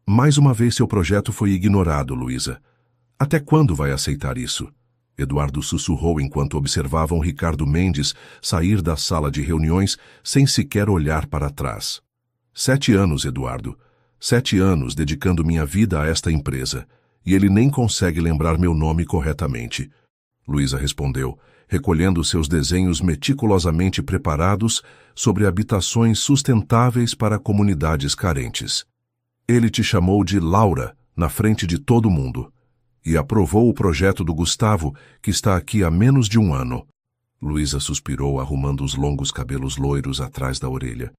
Mais uma vez seu projeto foi ignorado, Luísa. Até quando vai aceitar isso? Eduardo sussurrou enquanto observavam Ricardo Mendes sair da sala de reuniões sem sequer olhar para trás. 7 anos, Eduardo. 7 anos dedicando minha vida a esta empresa. E ele nem consegue lembrar meu nome corretamente. Luísa respondeu, recolhendo seus desenhos meticulosamente preparados sobre habitações sustentáveis para comunidades carentes. Ele te chamou de Laura na frente de todo mundo e aprovou o projeto do Gustavo, que está aqui há menos de 1 ano. Luísa suspirou, arrumando os longos cabelos loiros atrás da orelha.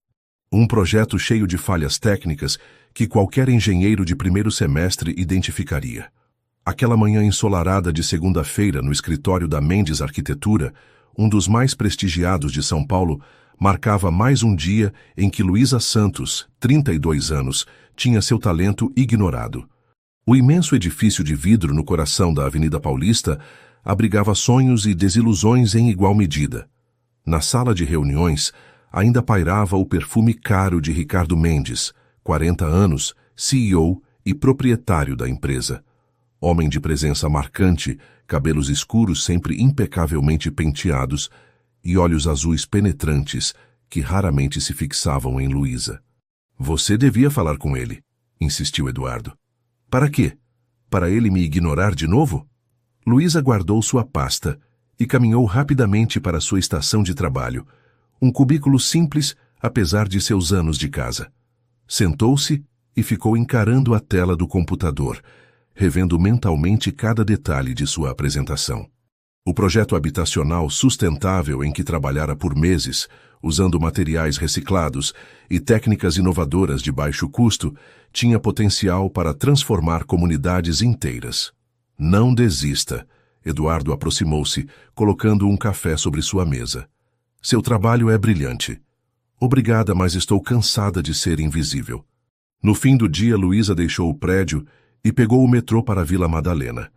Um projeto cheio de falhas técnicas que qualquer engenheiro de primeiro semestre identificaria. Aquela manhã ensolarada de segunda-feira no escritório da Mendes Arquitetura, um dos mais prestigiados de São Paulo, marcava mais um dia em que Luísa Santos, 32 anos, tinha seu talento ignorado. O imenso edifício de vidro no coração da Avenida Paulista abrigava sonhos e desilusões em igual medida. Na sala de reuniões, ainda pairava o perfume caro de Ricardo Mendes, 40 anos, CEO e proprietário da empresa. Homem de presença marcante, cabelos escuros sempre impecavelmente penteados e olhos azuis penetrantes que raramente se fixavam em Luísa. Você devia falar com ele, insistiu Eduardo. Para quê? Para ele me ignorar de novo? Luísa guardou sua pasta e caminhou rapidamente para sua estação de trabalho, um cubículo simples, apesar de seus anos de casa. Sentou-se e ficou encarando a tela do computador, revendo mentalmente cada detalhe de sua apresentação. O projeto habitacional sustentável em que trabalhara por meses, usando materiais reciclados e técnicas inovadoras de baixo custo, tinha potencial para transformar comunidades inteiras. Não desista. Eduardo aproximou-se, colocando um café sobre sua mesa. Seu trabalho é brilhante. Obrigada, mas estou cansada de ser invisível. No fim do dia, Luísa deixou o prédio e pegou o metrô para a Vila Madalena.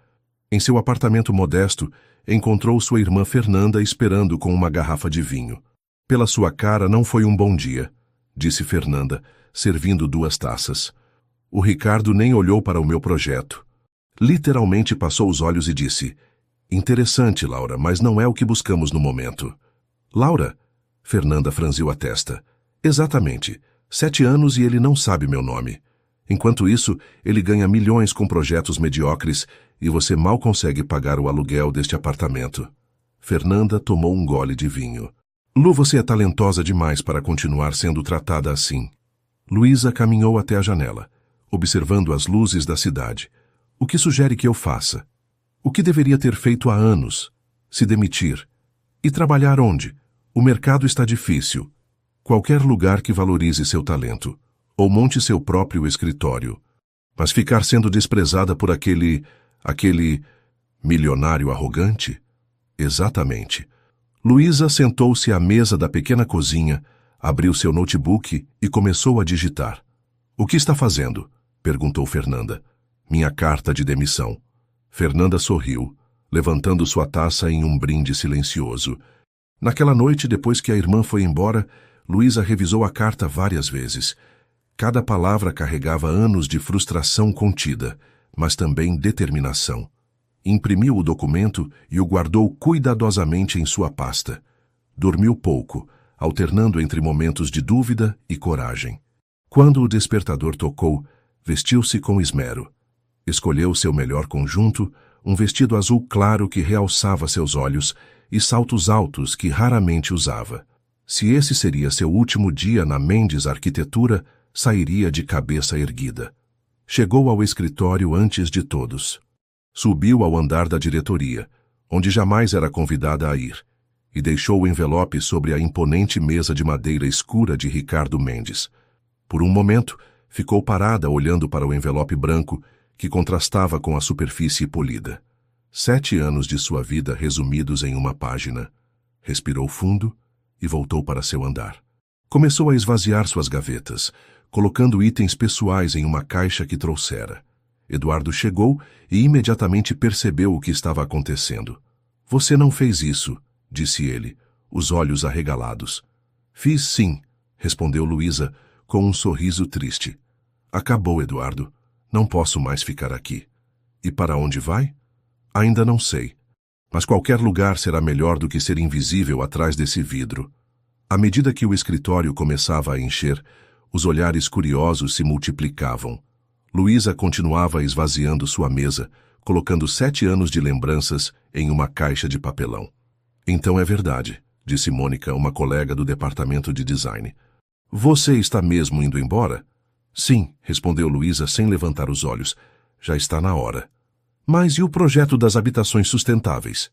Em seu apartamento modesto, encontrou sua irmã Fernanda esperando com uma garrafa de vinho. Pela sua cara, não foi um bom dia, disse Fernanda, servindo 2 taças. O Ricardo nem olhou para o meu projeto. Literalmente passou os olhos e disse, interessante, Laura, mas não é o que buscamos no momento. Laura? Fernanda franziu a testa. Exatamente. 7 anos e ele não sabe meu nome. Enquanto isso, ele ganha milhões com projetos mediocres e você mal consegue pagar o aluguel deste apartamento. Fernanda tomou um gole de vinho. Lu, você é talentosa demais para continuar sendo tratada assim. Luísa caminhou até a janela, observando as luzes da cidade. O que sugere que eu faça? O que deveria ter feito há anos? Se demitir. E trabalhar onde? O mercado está difícil. Qualquer lugar que valorize seu talento. Ou monte seu próprio escritório. Mas ficar sendo desprezada por aquele milionário arrogante? Exatamente. Luísa sentou-se à mesa da pequena cozinha, abriu seu notebook e começou a digitar. O que está fazendo? Perguntou Fernanda. Minha carta de demissão. Fernanda sorriu, levantando sua taça em um brinde silencioso. Naquela noite, depois que a irmã foi embora, Luísa revisou a carta várias vezes. Cada palavra carregava anos de frustração contida, mas também determinação. Imprimiu o documento e o guardou cuidadosamente em sua pasta. Dormiu pouco, alternando entre momentos de dúvida e coragem. Quando o despertador tocou, vestiu-se com esmero. Escolheu seu melhor conjunto, um vestido azul claro que realçava seus olhos e saltos altos que raramente usava. Se esse seria seu último dia na Mendes Arquitetura, sairia de cabeça erguida. Chegou ao escritório antes de todos. Subiu ao andar da diretoria, onde jamais era convidada a ir, e deixou o envelope sobre a imponente mesa de madeira escura de Ricardo Mendes. Por um momento, ficou parada olhando para o envelope branco, que contrastava com a superfície polida. 7 anos de sua vida resumidos em uma página. Respirou fundo e voltou para seu andar. Começou a esvaziar suas gavetas, colocando itens pessoais em uma caixa que trouxera. Eduardo chegou e imediatamente percebeu o que estava acontecendo. Você não fez isso, disse ele, os olhos arregalados. Fiz sim, respondeu Luísa, com um sorriso triste. Acabou, Eduardo. Não posso mais ficar aqui. E para onde vai? Ainda não sei. Mas qualquer lugar será melhor do que ser invisível atrás desse vidro. À medida que o escritório começava a encher, os olhares curiosos se multiplicavam. Luísa continuava esvaziando sua mesa, colocando 7 anos de lembranças em uma caixa de papelão. Então é verdade, disse Mônica, uma colega do departamento de design. Você está mesmo indo embora? Sim, respondeu Luísa sem levantar os olhos. Já está na hora. Mas e o projeto das habitações sustentáveis?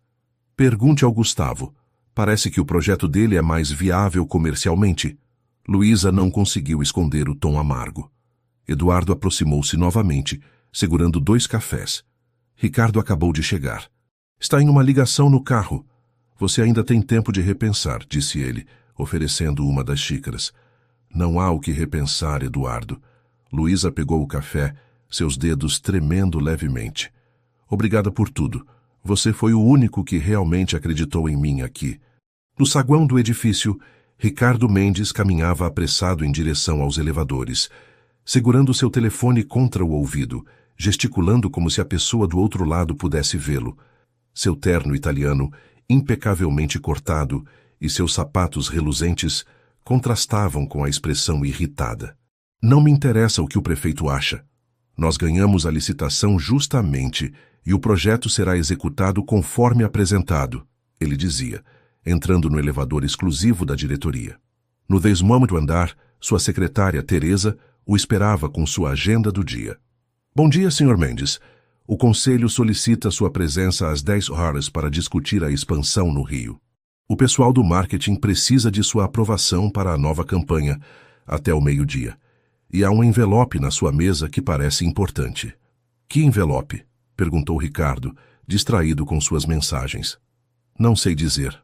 Pergunte ao Gustavo. Parece que o projeto dele é mais viável comercialmente. Luísa não conseguiu esconder o tom amargo. Eduardo aproximou-se novamente, segurando 2 cafés. Ricardo acabou de chegar. Está em uma ligação no carro. Você ainda tem tempo de repensar, disse ele, oferecendo uma das xícaras. Não há o que repensar, Eduardo. Luísa pegou o café, seus dedos tremendo levemente. Obrigada por tudo. Você foi o único que realmente acreditou em mim aqui. No saguão do edifício, Ricardo Mendes caminhava apressado em direção aos elevadores, segurando seu telefone contra o ouvido, gesticulando como se a pessoa do outro lado pudesse vê-lo. Seu terno italiano, impecavelmente cortado, e seus sapatos reluzentes contrastavam com a expressão irritada. Não me interessa o que o prefeito acha. Nós ganhamos a licitação justamente e o projeto será executado conforme apresentado, ele dizia, entrando no elevador exclusivo da diretoria. No 10º andar, sua secretária, Teresa, o esperava com sua agenda do dia. Bom dia, Sr. Mendes. O Conselho solicita sua presença às 10 horas para discutir a expansão no Rio. O pessoal do marketing precisa de sua aprovação para a nova campanha, até o meio-dia. E há um envelope na sua mesa que parece importante. Que envelope? Perguntou Ricardo, distraído com suas mensagens. Não sei dizer.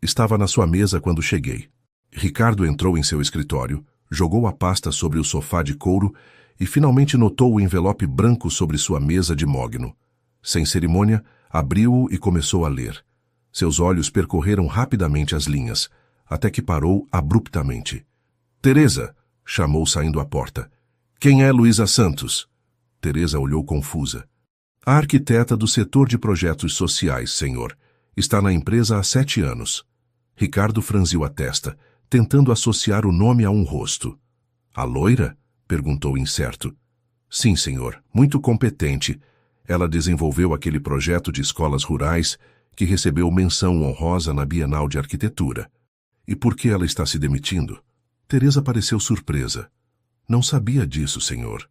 Estava na sua mesa quando cheguei. Ricardo entrou em seu escritório, jogou a pasta sobre o sofá de couro e finalmente notou o envelope branco sobre sua mesa de mogno. Sem cerimônia, abriu-o e começou a ler. Seus olhos percorreram rapidamente as linhas, até que parou abruptamente. Teresa, chamou saindo à porta. Quem é Luísa Santos? Teresa olhou confusa. A arquiteta do setor de projetos sociais, senhor. Está na empresa há 7 anos. Ricardo franziu a testa, tentando associar o nome a um rosto. A loira? Perguntou incerto. Sim, senhor. Muito competente. Ela desenvolveu aquele projeto de escolas rurais que recebeu menção honrosa na Bienal de Arquitetura. E por que ela está se demitindo? Teresa pareceu surpresa. Não sabia disso, senhor.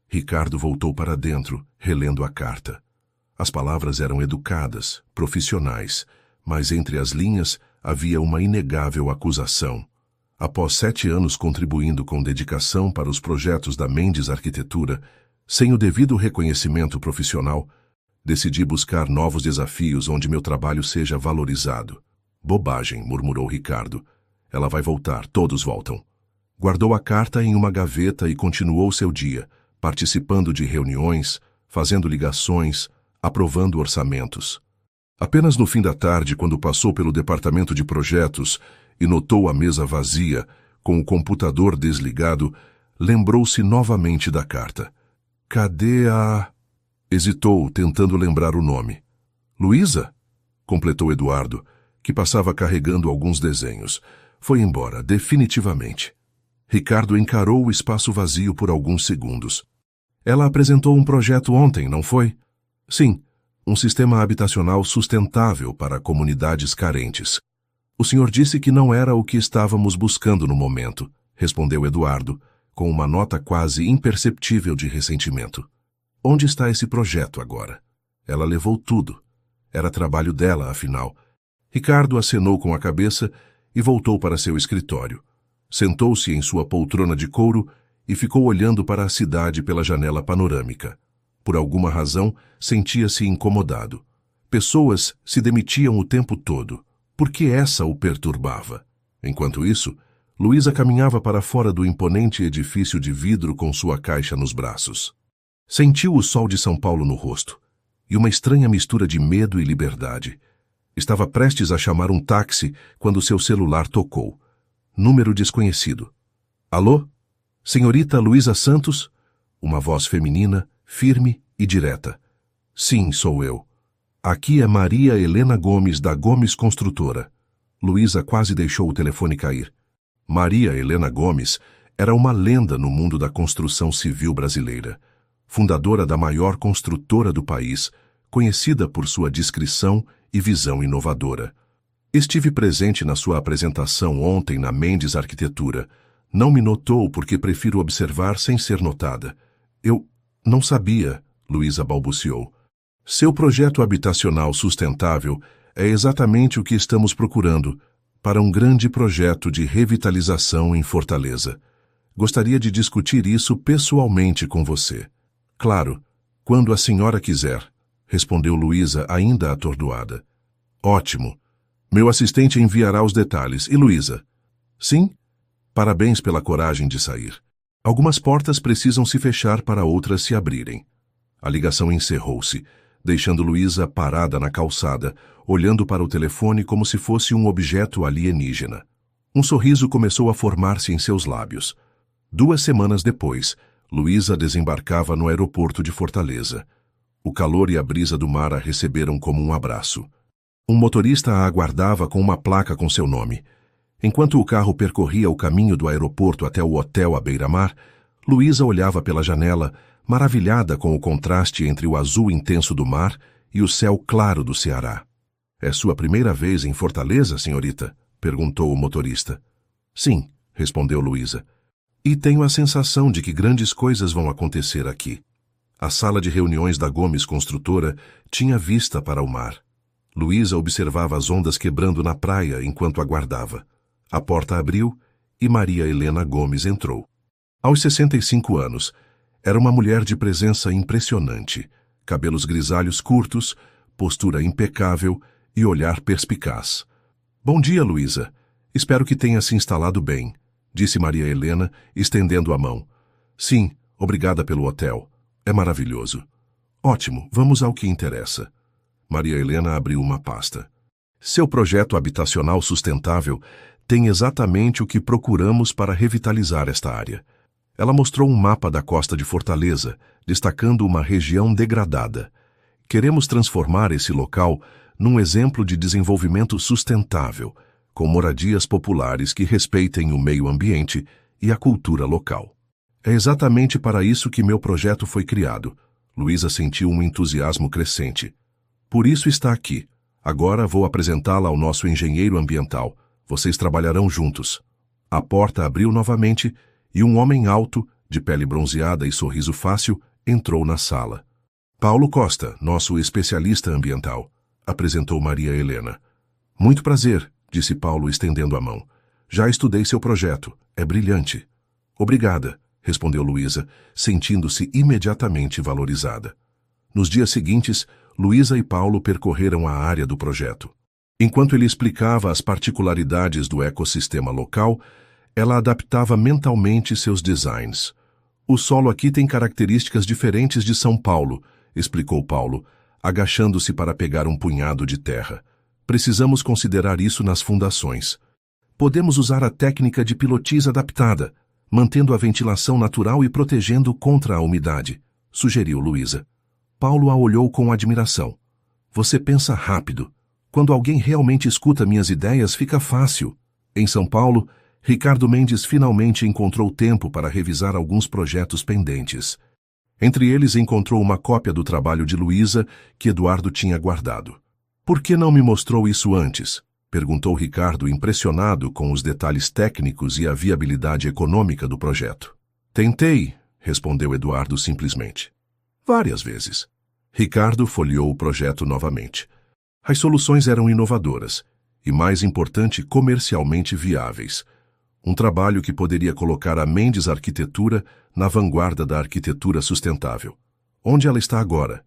Ricardo voltou para dentro, relendo a carta. As palavras eram educadas, profissionais, mas entre as linhas havia uma inegável acusação. Após 7 anos contribuindo com dedicação para os projetos da Mendes Arquitetura, sem o devido reconhecimento profissional, decidi buscar novos desafios onde meu trabalho seja valorizado. Bobagem, murmurou Ricardo. Ela vai voltar, todos voltam. Guardou a carta em uma gaveta e continuou seu dia, participando de reuniões, fazendo ligações, aprovando orçamentos. Apenas no fim da tarde, quando passou pelo departamento de projetos e notou a mesa vazia, com o computador desligado, lembrou-se novamente da carta. Cadê a... Hesitou, tentando lembrar o nome. Luísa? Completou Eduardo, que passava carregando alguns desenhos. Foi embora, definitivamente. Ricardo encarou o espaço vazio por alguns segundos. Ela apresentou um projeto ontem, não foi? Sim, um sistema habitacional sustentável para comunidades carentes. O senhor disse que não era o que estávamos buscando no momento, respondeu Eduardo, com uma nota quase imperceptível de ressentimento. Onde está esse projeto agora? Ela levou tudo. Era trabalho dela, afinal. Ricardo acenou com a cabeça e voltou para seu escritório. Sentou-se em sua poltrona de couro e ficou olhando para a cidade pela janela panorâmica. Por alguma razão, sentia-se incomodado. Pessoas se demitiam o tempo todo. Por que essa o perturbava? Enquanto isso, Luísa caminhava para fora do imponente edifício de vidro com sua caixa nos braços. Sentiu o sol de São Paulo no rosto e uma estranha mistura de medo e liberdade. Estava prestes a chamar um táxi quando seu celular tocou. Número desconhecido. Alô? Senhorita Luísa Santos? Uma voz feminina, firme e direta. Sim, sou eu. Aqui é Maria Helena Gomes, da Gomes Construtora. Luísa quase deixou o telefone cair. Maria Helena Gomes era uma lenda no mundo da construção civil brasileira. Fundadora da maior construtora do país, conhecida por sua discrição e visão inovadora. Estive presente na sua apresentação ontem na Mendes Arquitetura. Não me notou porque prefiro observar sem ser notada. Eu não sabia, Luísa balbuciou. Seu projeto habitacional sustentável é exatamente o que estamos procurando para um grande projeto de revitalização em Fortaleza. Gostaria de discutir isso pessoalmente com você. Claro, quando a senhora quiser, respondeu Luísa, ainda atordoada. Ótimo. Meu assistente enviará os detalhes. E Luísa? Sim? Parabéns pela coragem de sair. Algumas portas precisam se fechar para outras se abrirem. A ligação encerrou-se, deixando Luísa parada na calçada, olhando para o telefone como se fosse um objeto alienígena. Um sorriso começou a formar-se em seus lábios. 2 semanas depois, Luísa desembarcava no aeroporto de Fortaleza. O calor e a brisa do mar a receberam como um abraço. Um motorista a aguardava com uma placa com seu nome. Enquanto o carro percorria o caminho do aeroporto até o hotel à beira-mar, Luísa olhava pela janela, maravilhada com o contraste entre o azul intenso do mar e o céu claro do Ceará. É sua primeira vez em Fortaleza, senhorita? Perguntou o motorista. Sim, respondeu Luísa. E tenho a sensação de que grandes coisas vão acontecer aqui. A sala de reuniões da Gomes Construtora tinha vista para o mar. Luísa observava as ondas quebrando na praia enquanto aguardava. A porta abriu e Maria Helena Gomes entrou. Aos 65 anos, era uma mulher de presença impressionante, cabelos grisalhos curtos, postura impecável e olhar perspicaz. Bom dia, Luísa. Espero que tenha se instalado bem, disse Maria Helena, estendendo a mão. Sim, obrigada pelo hotel. É maravilhoso. Ótimo, vamos ao que interessa. Maria Helena abriu uma pasta. Seu projeto habitacional sustentável tem exatamente o que procuramos para revitalizar esta área. Ela mostrou um mapa da costa de Fortaleza, destacando uma região degradada. Queremos transformar esse local num exemplo de desenvolvimento sustentável, com moradias populares que respeitem o meio ambiente e a cultura local. É exatamente para isso que meu projeto foi criado. Luísa sentiu um entusiasmo crescente. Por isso está aqui. Agora vou apresentá-la ao nosso engenheiro ambiental. Vocês trabalharão juntos. A porta abriu novamente e um homem alto, de pele bronzeada e sorriso fácil, entrou na sala. Paulo Costa, nosso especialista ambiental, apresentou Maria Helena. Muito prazer, disse Paulo estendendo a mão. Já estudei seu projeto. É brilhante. Obrigada, respondeu Luísa, sentindo-se imediatamente valorizada. Nos dias seguintes, Luísa e Paulo percorreram a área do projeto. Enquanto ele explicava as particularidades do ecossistema local, ela adaptava mentalmente seus designs. O solo aqui tem características diferentes de São Paulo, explicou Paulo, agachando-se para pegar um punhado de terra. Precisamos considerar isso nas fundações. Podemos usar a técnica de pilotis adaptada, mantendo a ventilação natural e protegendo contra a umidade, sugeriu Luísa. Paulo a olhou com admiração. Você pensa rápido. Quando alguém realmente escuta minhas ideias, fica fácil. Em São Paulo, Ricardo Mendes finalmente encontrou tempo para revisar alguns projetos pendentes. Entre eles encontrou uma cópia do trabalho de Luísa que Eduardo tinha guardado. Por que não me mostrou isso antes? Perguntou Ricardo, impressionado com os detalhes técnicos e a viabilidade econômica do projeto. Tentei, respondeu Eduardo simplesmente. Várias vezes. Ricardo folheou o projeto novamente. As soluções eram inovadoras e, mais importante, comercialmente viáveis. Um trabalho que poderia colocar a Mendes Arquitetura na vanguarda da arquitetura sustentável. Onde ela está agora?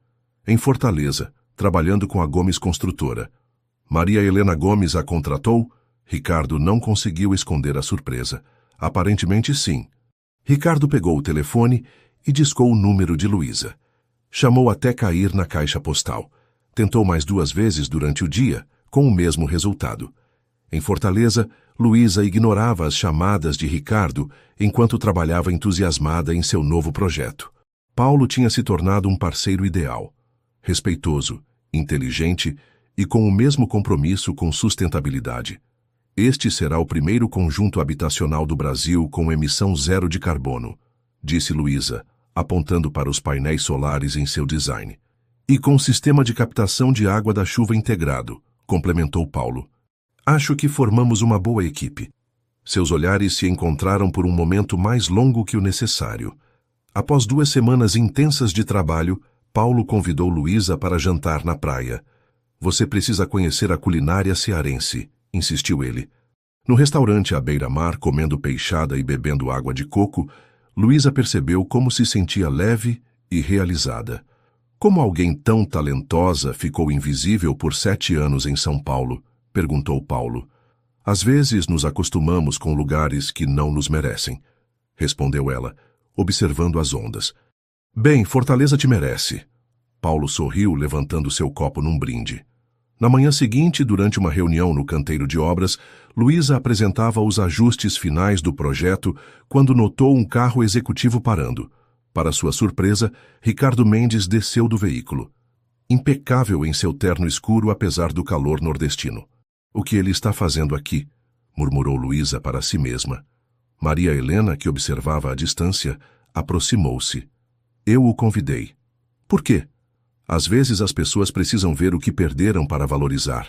Em Fortaleza, trabalhando com a Gomes Construtora. Maria Helena Gomes a contratou? Ricardo não conseguiu esconder a surpresa. Aparentemente, sim. Ricardo pegou o telefone e discou o número de Luísa. Chamou até cair na caixa postal. Tentou mais 2 vezes durante o dia, com o mesmo resultado. Em Fortaleza, Luísa ignorava as chamadas de Ricardo enquanto trabalhava entusiasmada em seu novo projeto. Paulo tinha se tornado um parceiro ideal, respeitoso, inteligente e com o mesmo compromisso com sustentabilidade. Este será o primeiro conjunto habitacional do Brasil com emissão zero de carbono, disse Luísa, apontando para os painéis solares em seu design. E com sistema de captação de água da chuva integrado, complementou Paulo. Acho que formamos uma boa equipe. Seus olhares se encontraram por um momento mais longo que o necessário. Após 2 semanas intensas de trabalho, Paulo convidou Luísa para jantar na praia. Você precisa conhecer a culinária cearense, insistiu ele. No restaurante à beira-mar, comendo peixada e bebendo água de coco, Luísa percebeu como se sentia leve e realizada. Como alguém tão talentosa ficou invisível por 7 anos em São Paulo? Perguntou Paulo. Às vezes nos acostumamos com lugares que não nos merecem, respondeu ela, observando as ondas. Bem, Fortaleza te merece. Paulo sorriu, levantando seu copo num brinde. Na manhã seguinte, durante uma reunião no canteiro de obras, Luísa apresentava os ajustes finais do projeto quando notou um carro executivo parando. Para sua surpresa, Ricardo Mendes desceu do veículo. Impecável em seu terno escuro apesar do calor nordestino. O que ele está fazendo aqui? Murmurou Luísa para si mesma. Maria Helena, que observava à distância, aproximou-se. Eu o convidei. Por quê? Às vezes as pessoas precisam ver o que perderam para valorizar.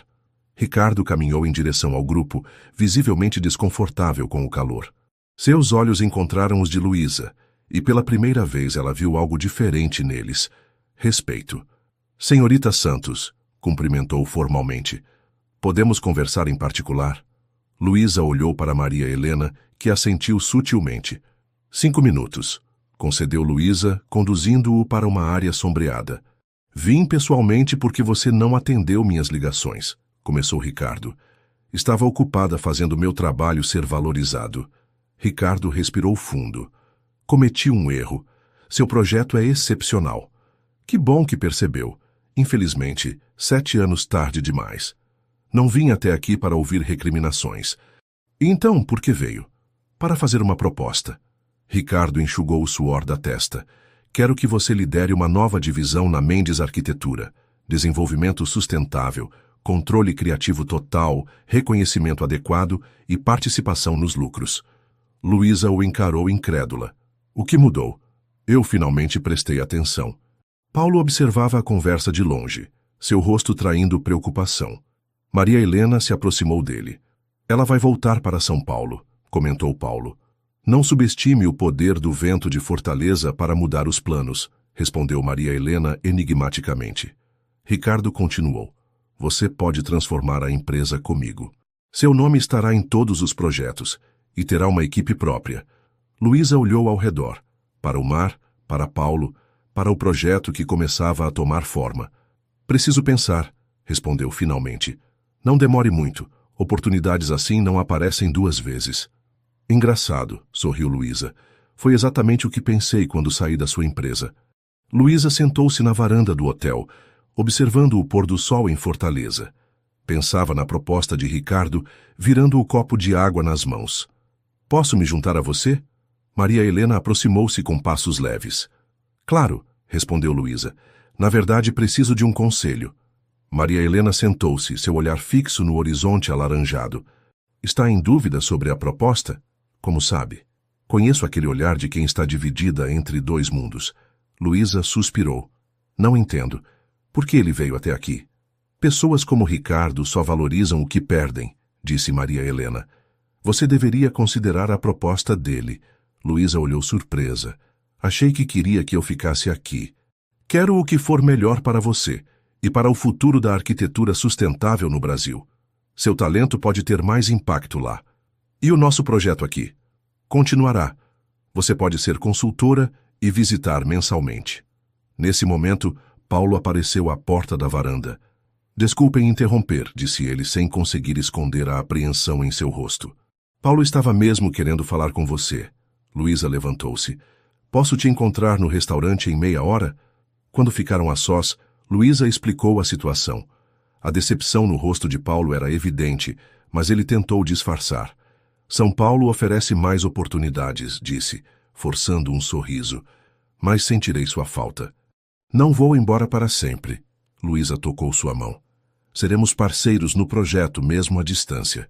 Ricardo caminhou em direção ao grupo, visivelmente desconfortável com o calor. Seus olhos encontraram os de Luísa, e pela primeira vez ela viu algo diferente neles. Respeito. Senhorita Santos, cumprimentou formalmente. Podemos conversar em particular? Luísa olhou para Maria Helena, que assentiu sutilmente. 5 minutos, concedeu Luísa, conduzindo-o para uma área sombreada. Vim pessoalmente porque você não atendeu minhas ligações, começou Ricardo. Estava ocupada fazendo meu trabalho ser valorizado. Ricardo respirou fundo. Cometi um erro. Seu projeto é excepcional. Que bom que percebeu. Infelizmente, 7 anos tarde demais. Não vim até aqui para ouvir recriminações. E então, por que veio? Para fazer uma proposta. Ricardo enxugou o suor da testa. Quero que você lidere uma nova divisão na Mendes Arquitetura. Desenvolvimento sustentável, controle criativo total, reconhecimento adequado e participação nos lucros. Luísa o encarou incrédula. O que mudou? Eu finalmente prestei atenção. Paulo observava a conversa de longe, seu rosto traindo preocupação. Maria Helena se aproximou dele. Ela vai voltar para São Paulo, comentou Paulo. Não subestime o poder do vento de Fortaleza para mudar os planos, respondeu Maria Helena enigmaticamente. Ricardo continuou. Você pode transformar a empresa comigo. Seu nome estará em todos os projetos e terá uma equipe própria. Luísa olhou ao redor, para o mar, para Paulo, para o projeto que começava a tomar forma. Preciso pensar, respondeu finalmente. Não demore muito, oportunidades assim não aparecem 2 vezes. Engraçado, sorriu Luísa. Foi exatamente o que pensei quando saí da sua empresa. Luísa sentou-se na varanda do hotel, observando o pôr do sol em Fortaleza. Pensava na proposta de Ricardo, virando o copo de água nas mãos. Posso me juntar a você? Maria Helena aproximou-se com passos leves. Claro, respondeu Luísa. Na verdade, preciso de um conselho. Maria Helena sentou-se, seu olhar fixo no horizonte alaranjado. Está em dúvida sobre a proposta? Como sabe? Conheço aquele olhar de quem está dividida entre 2 mundos. Luísa suspirou. Não entendo. Por que ele veio até aqui? Pessoas como Ricardo só valorizam o que perdem, disse Maria Helena. Você deveria considerar a proposta dele. Luísa olhou surpresa. Achei que queria que eu ficasse aqui. Quero o que for melhor para você e para o futuro da arquitetura sustentável no Brasil. Seu talento pode ter mais impacto lá. E o nosso projeto aqui? Continuará. Você pode ser consultora e visitar mensalmente. Nesse momento, Paulo apareceu à porta da varanda. Desculpem interromper, disse ele sem conseguir esconder a apreensão em seu rosto. Paulo estava mesmo querendo falar com você. Luísa levantou-se. Posso te encontrar no restaurante em meia hora? Quando ficaram a sós, Luísa explicou a situação. A decepção no rosto de Paulo era evidente, mas ele tentou disfarçar. São Paulo oferece mais oportunidades, disse, forçando um sorriso. mas sentirei sua falta. Não vou embora para sempre. Luísa tocou sua mão. Seremos parceiros no projeto, mesmo à distância.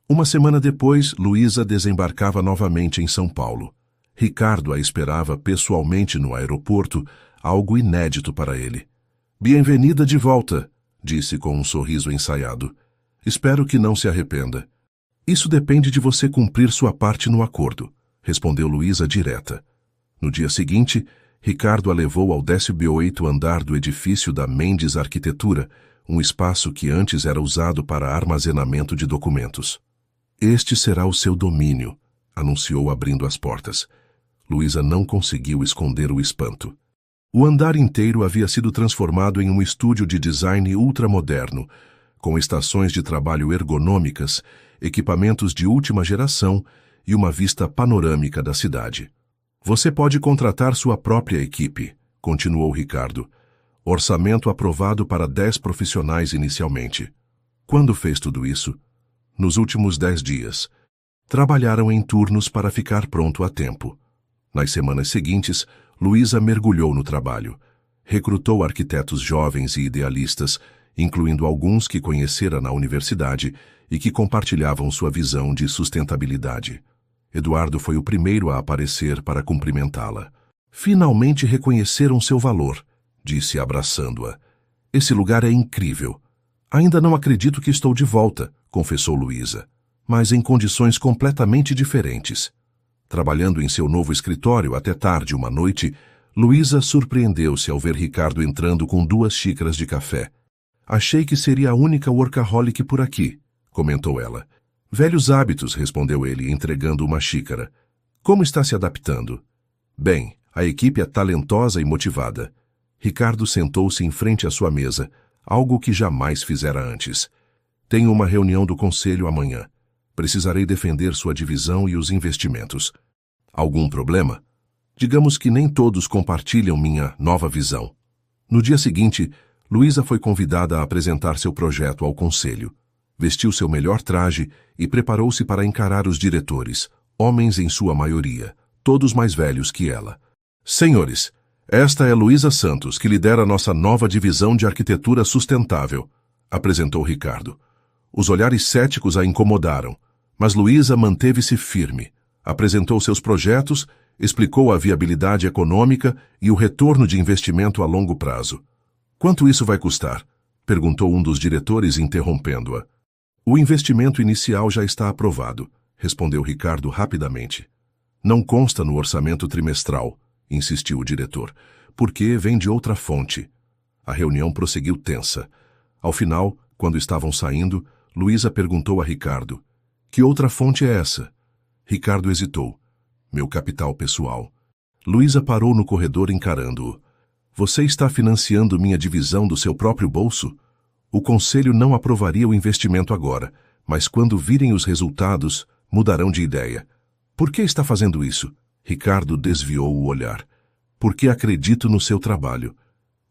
Uma semana depois, Luísa desembarcava novamente em São Paulo. Ricardo a esperava pessoalmente no aeroporto, algo inédito para ele. Bem-vinda de volta, disse com um sorriso ensaiado. Espero que não se arrependa. Isso depende de você cumprir sua parte no acordo, respondeu Luísa direta. No dia seguinte, Ricardo a levou ao 18º andar do edifício da Mendes Arquitetura, um espaço que antes era usado para armazenamento de documentos. Este será o seu domínio, anunciou abrindo as portas. Luísa não conseguiu esconder o espanto. O andar inteiro havia sido transformado em um estúdio de design ultramoderno, com estações de trabalho ergonômicas, equipamentos de última geração e uma vista panorâmica da cidade. Você pode contratar sua própria equipe, continuou Ricardo. Orçamento aprovado para 10 profissionais inicialmente. Quando fez tudo isso? Nos últimos 10 dias. Trabalharam em turnos para ficar pronto a tempo. Nas semanas seguintes, Luísa mergulhou no trabalho. Recrutou arquitetos jovens e idealistas, incluindo alguns que conhecera na universidade e que compartilhavam sua visão de sustentabilidade. Eduardo foi o primeiro a aparecer para cumprimentá-la. Finalmente reconheceram seu valor, disse abraçando-a. Esse lugar é incrível. Ainda não acredito que estou de volta, confessou Luísa, mas em condições completamente diferentes. Trabalhando em seu novo escritório até tarde uma noite, Luísa surpreendeu-se ao ver Ricardo entrando com 2 xícaras de café. Achei que seria a única workaholic por aqui, comentou ela. Velhos hábitos, respondeu ele, entregando uma xícara. Como está se adaptando? Bem, a equipe é talentosa e motivada. Ricardo sentou-se em frente à sua mesa, algo que jamais fizera antes. Tenho uma reunião do conselho amanhã. Precisarei defender sua divisão e os investimentos. Algum problema? Digamos que nem todos compartilham minha nova visão. No dia seguinte, Luísa foi convidada a apresentar seu projeto ao conselho. Vestiu seu melhor traje e preparou-se para encarar os diretores, homens em sua maioria, todos mais velhos que ela. Senhores, esta é Luísa Santos, que lidera nossa nova divisão de arquitetura sustentável, apresentou Ricardo. Os olhares céticos a incomodaram, mas Luísa manteve-se firme, apresentou seus projetos, explicou a viabilidade econômica e o retorno de investimento a longo prazo. Quanto isso vai custar? Perguntou um dos diretores, interrompendo-a. O investimento inicial já está aprovado, respondeu Ricardo rapidamente. Não consta no orçamento trimestral, insistiu o diretor, porque vem de outra fonte. A reunião prosseguiu tensa. Ao final, quando estavam saindo, Luísa perguntou a Ricardo: que outra fonte é essa? Ricardo hesitou. Meu capital pessoal. Luísa parou no corredor encarando-o. Você está financiando minha divisão do seu próprio bolso? O conselho não aprovaria o investimento agora, mas quando virem os resultados, mudarão de ideia. Por que está fazendo isso? Ricardo desviou o olhar. Porque acredito no seu trabalho.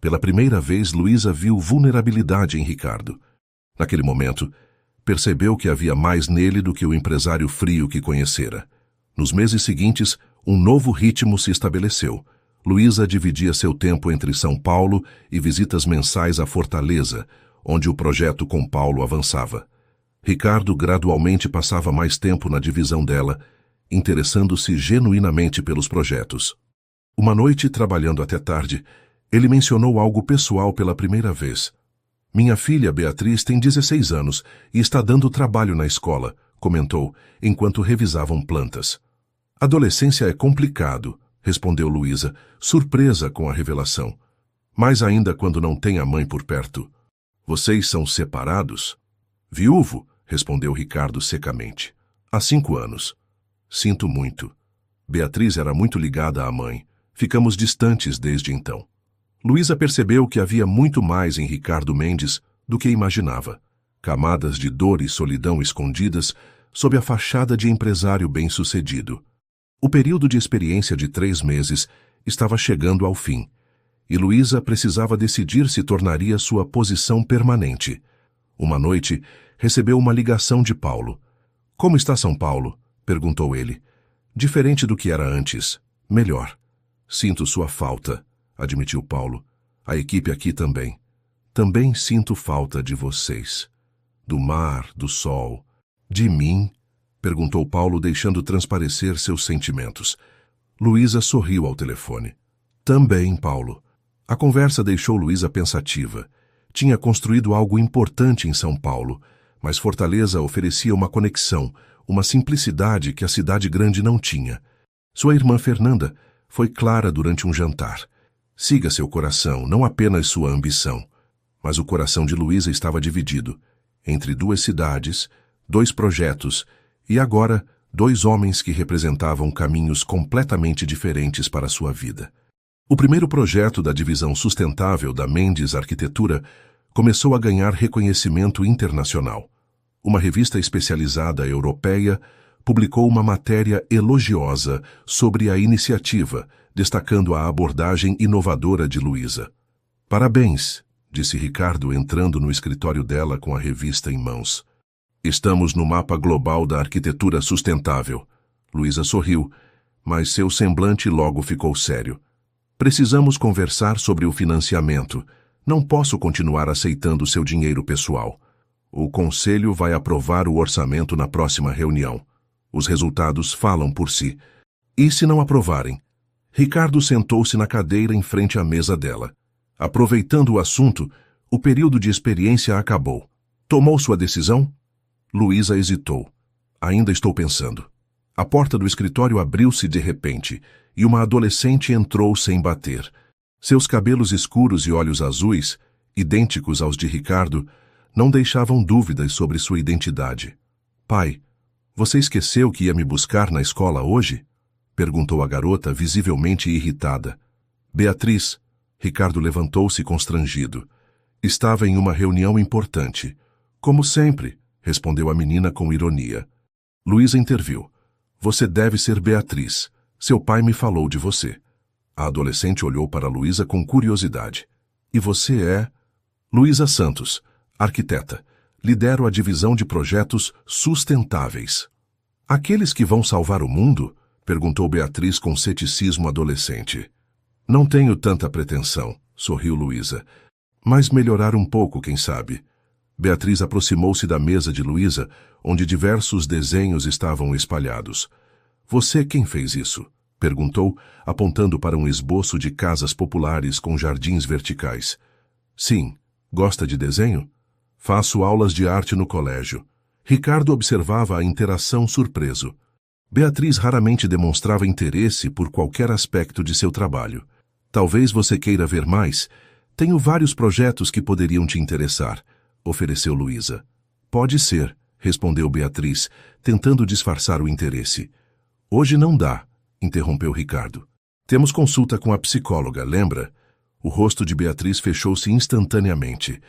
Pela primeira vez, Luísa viu vulnerabilidade em Ricardo. Naquele momento, percebeu que havia mais nele do que o empresário frio que conhecera. Nos meses seguintes, um novo ritmo se estabeleceu. Luísa dividia seu tempo entre São Paulo e visitas mensais à Fortaleza, onde o projeto com Paulo avançava. Ricardo gradualmente passava mais tempo na divisão dela, interessando-se genuinamente pelos projetos. Uma noite, trabalhando até tarde, ele mencionou algo pessoal pela primeira vez. Minha filha, Beatriz, tem 16 anos e está dando trabalho na escola, comentou, enquanto revisavam plantas. Adolescência é complicado, respondeu Luísa, surpresa com a revelação. Mais ainda quando não tem a mãe por perto. Vocês são separados? Viúvo, respondeu Ricardo secamente. Há 5 anos. Sinto muito. Beatriz era muito ligada à mãe. Ficamos distantes desde então. Luísa percebeu que havia muito mais em Ricardo Mendes do que imaginava. Camadas de dor e solidão escondidas sob a fachada de empresário bem-sucedido. O período de experiência de 3 meses estava chegando ao fim, e Luísa precisava decidir se tornaria sua posição permanente. Uma noite, recebeu uma ligação de Paulo. — Como está São Paulo? — perguntou ele. — Diferente do que era antes. Melhor. Sinto sua falta, admitiu Paulo. A equipe aqui também. Também sinto falta de vocês. Do mar, do sol. De mim? Perguntou Paulo, deixando transparecer seus sentimentos. Luísa sorriu ao telefone. Também, Paulo. A conversa deixou Luísa pensativa. Tinha construído algo importante em São Paulo, mas Fortaleza oferecia uma conexão, uma simplicidade que a cidade grande não tinha. Sua irmã Fernanda foi clara durante um jantar. Siga seu coração, não apenas sua ambição. Mas o coração de Luísa estava dividido entre duas cidades, dois projetos e agora 2 homens que representavam caminhos completamente diferentes para sua vida. O primeiro projeto da divisão sustentável da Mendes Arquitetura começou a ganhar reconhecimento internacional. Uma revista especializada europeia publicou uma matéria elogiosa sobre a iniciativa, destacando a abordagem inovadora de Luísa. Parabéns, disse Ricardo entrando no escritório dela com a revista em mãos. Estamos no mapa global da arquitetura sustentável. Luísa sorriu, mas seu semblante logo ficou sério. Precisamos conversar sobre o financiamento. Não posso continuar aceitando seu dinheiro pessoal. O conselho vai aprovar o orçamento na próxima reunião. Os resultados falam por si. E se não aprovarem? Ricardo sentou-se na cadeira em frente à mesa dela. Aproveitando o assunto, o período de experiência acabou. Tomou sua decisão? Luísa hesitou. Ainda estou pensando. A porta do escritório abriu-se de repente e uma adolescente entrou sem bater. Seus cabelos escuros e olhos azuis, idênticos aos de Ricardo, não deixavam dúvidas sobre sua identidade. Pai, você esqueceu que ia me buscar na escola hoje? Perguntou a garota, visivelmente irritada. Beatriz, Ricardo levantou-se constrangido. Estava em uma reunião importante. Como sempre, respondeu a menina com ironia. Luísa interviu. Você deve ser Beatriz. Seu pai me falou de você. A adolescente olhou para Luísa com curiosidade. E você é? Luísa Santos, arquiteta. Lidero a divisão de projetos sustentáveis. Aqueles que vão salvar o mundo? Perguntou Beatriz com ceticismo adolescente. Não tenho tanta pretensão, sorriu Luísa. Mas melhorar um pouco, quem sabe. Beatriz aproximou-se da mesa de Luísa, onde diversos desenhos estavam espalhados. Você quem fez isso? Perguntou, apontando para um esboço de casas populares com jardins verticais. Sim. Gosta de desenho? Faço aulas de arte no colégio. Ricardo observava a interação surpreso. Beatriz raramente demonstrava interesse por qualquer aspecto de seu trabalho. Talvez você queira ver mais. Tenho vários projetos que poderiam te interessar, ofereceu Luísa. Pode ser, respondeu Beatriz, tentando disfarçar o interesse. Hoje não dá, interrompeu Ricardo. Temos consulta com a psicóloga, lembra? O rosto de Beatriz fechou-se instantaneamente,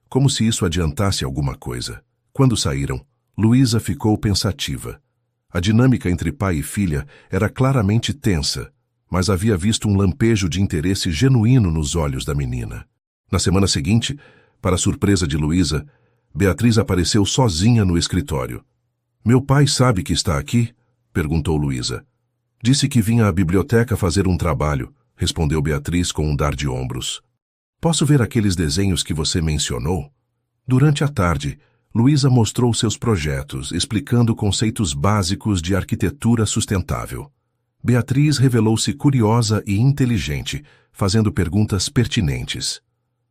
como se isso adiantasse alguma coisa. Quando saíram, Luísa ficou pensativa. A dinâmica entre pai e filha era claramente tensa, mas havia visto um lampejo de interesse genuíno nos olhos da menina. Na semana seguinte, para surpresa de Luísa, Beatriz apareceu sozinha no escritório. Meu pai sabe que está aqui? Perguntou Luísa. Disse que vinha à biblioteca fazer um trabalho, respondeu Beatriz com um dar de ombros. Posso ver aqueles desenhos que você mencionou? Durante a tarde, Luísa mostrou seus projetos, explicando conceitos básicos de arquitetura sustentável. Beatriz revelou-se curiosa e inteligente, fazendo perguntas pertinentes.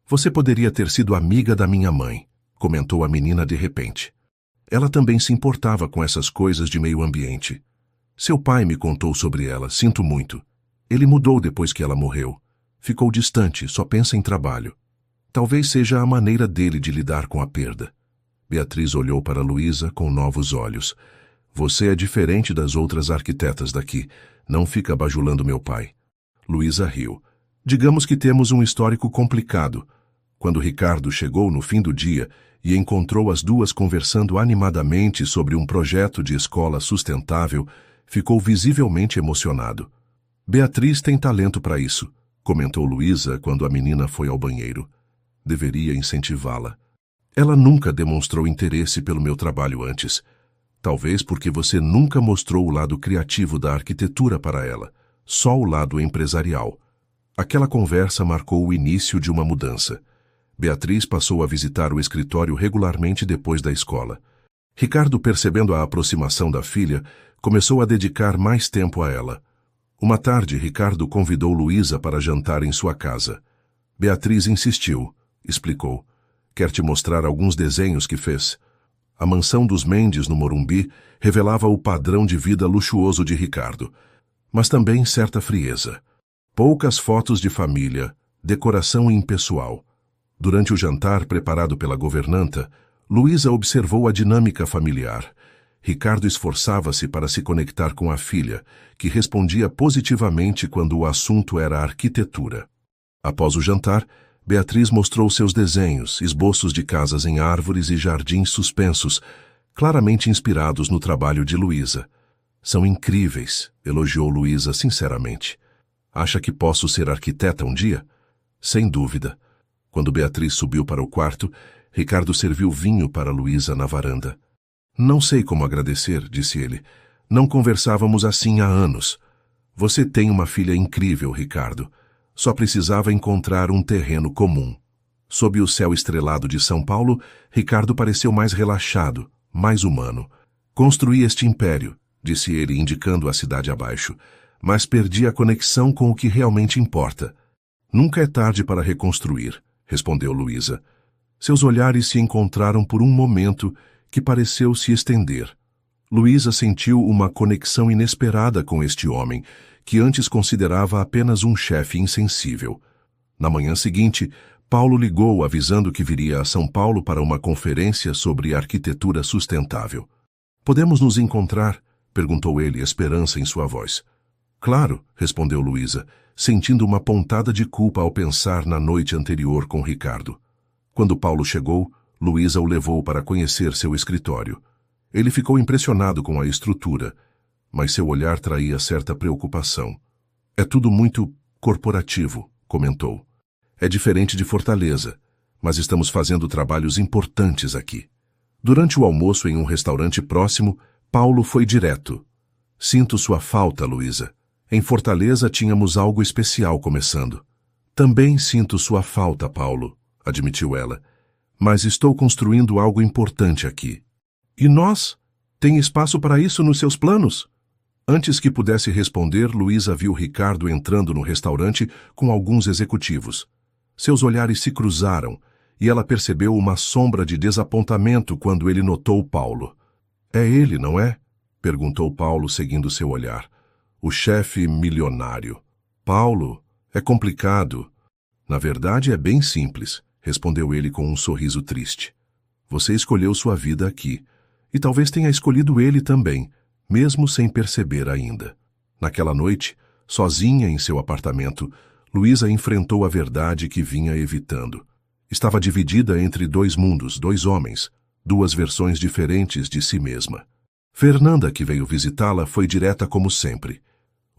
Você poderia ter sido amiga da minha mãe, comentou a menina de repente. Ela também se importava com essas coisas de meio ambiente. Seu pai me contou sobre ela, sinto muito. Ele mudou depois que ela morreu. Ficou distante, só pensa em trabalho. Talvez seja a maneira dele de lidar com a perda. Beatriz olhou para Luísa com novos olhos. Você é diferente das outras arquitetas daqui. Não fica bajulando meu pai. Luísa riu. Digamos que temos um histórico complicado. Quando Ricardo chegou no fim do dia e encontrou as duas conversando animadamente sobre um projeto de escola sustentável, ficou visivelmente emocionado. Beatriz tem talento para isso, comentou Luísa quando a menina foi ao banheiro. Deveria incentivá-la. Ela nunca demonstrou interesse pelo meu trabalho antes. Talvez porque você nunca mostrou o lado criativo da arquitetura para ela, só o lado empresarial. Aquela conversa marcou o início de uma mudança. Beatriz passou a visitar o escritório regularmente depois da escola. Ricardo, percebendo a aproximação da filha, começou a dedicar mais tempo a ela. Uma tarde, Ricardo convidou Luísa para jantar em sua casa. Beatriz insistiu, explicou. Quer te mostrar alguns desenhos que fez. A mansão dos Mendes, no Morumbi, revelava o padrão de vida luxuoso de Ricardo, mas também certa frieza. Poucas fotos de família, decoração impessoal. Durante o jantar preparado pela governanta, Luísa observou a dinâmica familiar. Ricardo esforçava-se para se conectar com a filha, que respondia positivamente quando o assunto era arquitetura. Após o jantar, Beatriz mostrou seus desenhos, esboços de casas em árvores e jardins suspensos, claramente inspirados no trabalho de Luísa. São incríveis, elogiou Luísa sinceramente. Acha que posso ser arquiteta um dia? Sem dúvida. Quando Beatriz subiu para o quarto, Ricardo serviu vinho para Luísa na varanda. Não sei como agradecer, disse ele. Não conversávamos assim há anos. Você tem uma filha incrível, Ricardo. Só precisava encontrar um terreno comum. Sob o céu estrelado de São Paulo, Ricardo pareceu mais relaxado, mais humano. Construí este império, disse ele, indicando a cidade abaixo, mas perdi a conexão com o que realmente importa. Nunca é tarde para reconstruir, respondeu Luísa. Seus olhares se encontraram por um momento que pareceu se estender. Luísa sentiu uma conexão inesperada com este homem, que antes considerava apenas um chefe insensível. Na manhã seguinte, Paulo ligou avisando que viria a São Paulo para uma conferência sobre arquitetura sustentável. Podemos nos encontrar? Perguntou ele, esperança em sua voz. Claro, respondeu Luísa, sentindo uma pontada de culpa ao pensar na noite anterior com Ricardo. Quando Paulo chegou, Luísa o levou para conhecer seu escritório. Ele ficou impressionado com a estrutura, mas seu olhar traía certa preocupação. É tudo muito corporativo, comentou. É diferente de Fortaleza, mas estamos fazendo trabalhos importantes aqui. Durante o almoço em um restaurante próximo, Paulo foi direto. Sinto sua falta, Luísa. Em Fortaleza tínhamos algo especial começando. Também sinto sua falta, Paulo, admitiu ela. Mas estou construindo algo importante aqui. E nós? Tem espaço para isso nos seus planos? Antes que pudesse responder, Luísa viu Ricardo entrando no restaurante com alguns executivos. Seus olhares se cruzaram e ela percebeu uma sombra de desapontamento quando ele notou Paulo. É ele, não é? Perguntou Paulo, seguindo seu olhar. O chefe milionário. Paulo, é complicado. Na verdade, é bem simples, respondeu ele com um sorriso triste. Você escolheu sua vida aqui, e talvez tenha escolhido ele também, mesmo sem perceber ainda. Naquela noite, sozinha em seu apartamento, Luísa enfrentou a verdade que vinha evitando. Estava dividida entre dois mundos, dois homens, duas versões diferentes de si mesma. Fernanda, que veio visitá-la, foi direta como sempre.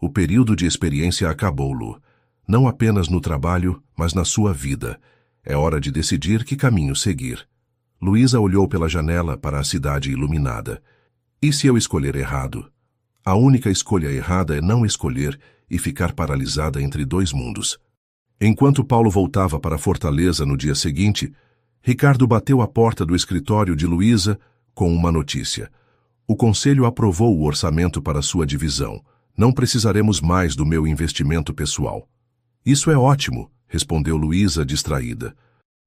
O período de experiência acabou, Lu. Não apenas no trabalho, mas na sua vida. É hora de decidir que caminho seguir. Luísa olhou pela janela para a cidade iluminada. E se eu escolher errado? A única escolha errada é não escolher e ficar paralisada entre dois mundos. Enquanto Paulo voltava para Fortaleza no dia seguinte, Ricardo bateu à porta do escritório de Luísa com uma notícia. O conselho aprovou o orçamento para sua divisão. Não precisaremos mais do meu investimento pessoal. Isso é ótimo, respondeu Luísa distraída.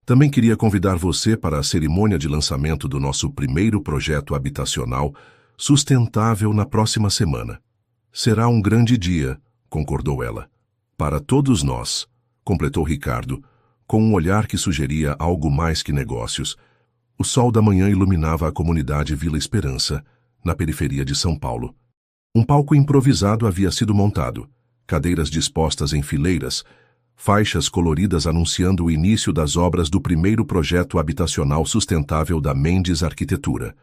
Também queria convidar você para a cerimônia de lançamento do nosso primeiro projeto habitacional sustentável na próxima semana. Será um grande dia, concordou ela. Para todos nós, completou Ricardo, com um olhar que sugeria algo mais que negócios. O sol da manhã iluminava a comunidade Vila Esperança, na periferia de São Paulo. Um palco improvisado havia sido montado, cadeiras dispostas em fileiras, faixas coloridas anunciando o início das obras do primeiro projeto habitacional sustentável da Mendes Arquitetura.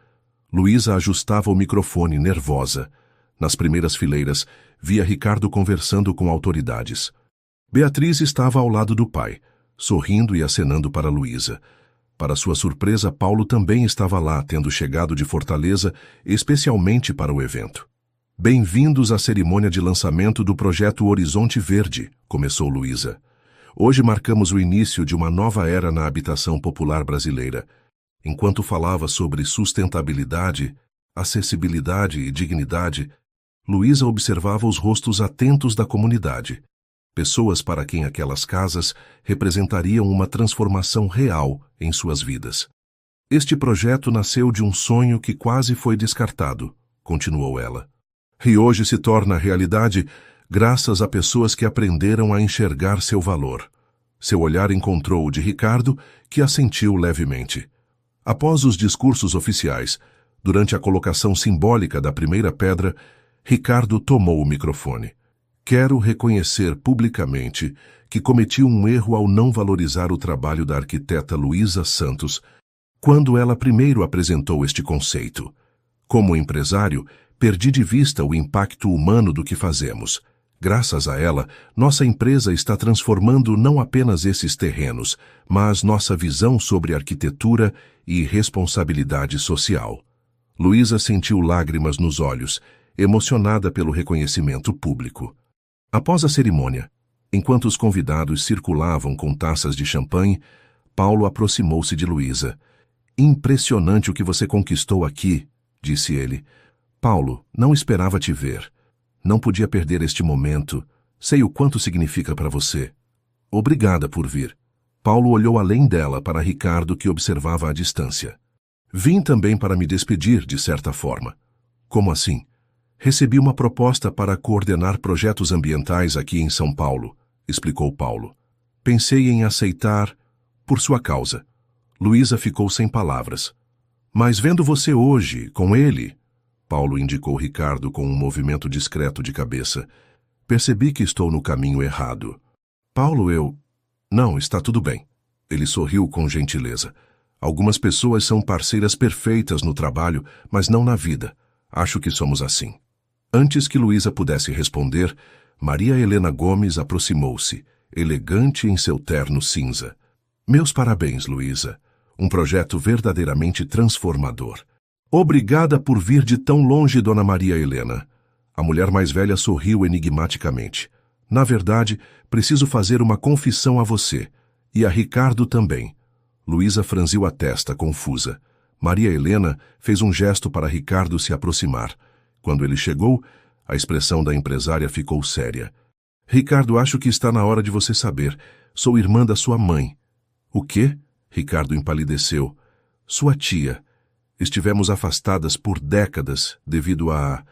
Luísa ajustava o microfone, nervosa. Nas primeiras fileiras, via Ricardo conversando com autoridades. Beatriz estava ao lado do pai, sorrindo e acenando para Luísa. Para sua surpresa, Paulo também estava lá, tendo chegado de Fortaleza especialmente para o evento. Bem-vindos à cerimônia de lançamento do projeto Horizonte Verde, começou Luísa. Hoje marcamos o início de uma nova era na habitação popular brasileira. Enquanto falava sobre sustentabilidade, acessibilidade e dignidade, Luísa observava os rostos atentos da comunidade. Pessoas para quem aquelas casas representariam uma transformação real em suas vidas. Este projeto nasceu de um sonho que quase foi descartado, continuou ela. E hoje se torna realidade graças a pessoas que aprenderam a enxergar seu valor. Seu olhar encontrou o de Ricardo, que assentiu levemente. Após os discursos oficiais, durante a colocação simbólica da primeira pedra, Ricardo tomou o microfone. Quero reconhecer publicamente que cometi um erro ao não valorizar o trabalho da arquiteta Luísa Santos quando ela primeiro apresentou este conceito. Como empresário, perdi de vista o impacto humano do que fazemos. Graças a ela, nossa empresa está transformando não apenas esses terrenos, mas nossa visão sobre arquitetura e responsabilidade social. Luísa sentiu lágrimas nos olhos, emocionada pelo reconhecimento público. Após a cerimônia, enquanto os convidados circulavam com taças de champanhe, Paulo aproximou-se de Luísa. Impressionante o que você conquistou aqui, disse ele. Paulo, não esperava te ver. Não podia perder este momento. Sei o quanto significa para você. Obrigada por vir. Paulo olhou além dela para Ricardo, que observava à distância. Vim também para me despedir, de certa forma. Como assim? Recebi uma proposta para coordenar projetos ambientais aqui em São Paulo, explicou Paulo. Pensei em aceitar por sua causa. Luísa ficou sem palavras. Mas vendo você hoje, com ele... Paulo indicou Ricardo com um movimento discreto de cabeça. Percebi que estou no caminho errado. Paulo, Não, está tudo bem. Ele sorriu com gentileza. Algumas pessoas são parceiras perfeitas no trabalho, mas não na vida. Acho que somos assim. Antes que Luísa pudesse responder, Maria Helena Gomes aproximou-se, elegante em seu terno cinza. Meus parabéns, Luísa. Um projeto verdadeiramente transformador. Obrigada por vir de tão longe, Dona Maria Helena. A mulher mais velha sorriu enigmaticamente. Na verdade, preciso fazer uma confissão a você. E a Ricardo também. Luísa franziu a testa, confusa. Maria Helena fez um gesto para Ricardo se aproximar. Quando ele chegou, a expressão da empresária ficou séria. Ricardo, acho que está na hora de você saber. Sou irmã da sua mãe. O quê? Ricardo empalideceu. Sua tia. Estivemos afastadas por décadas devido a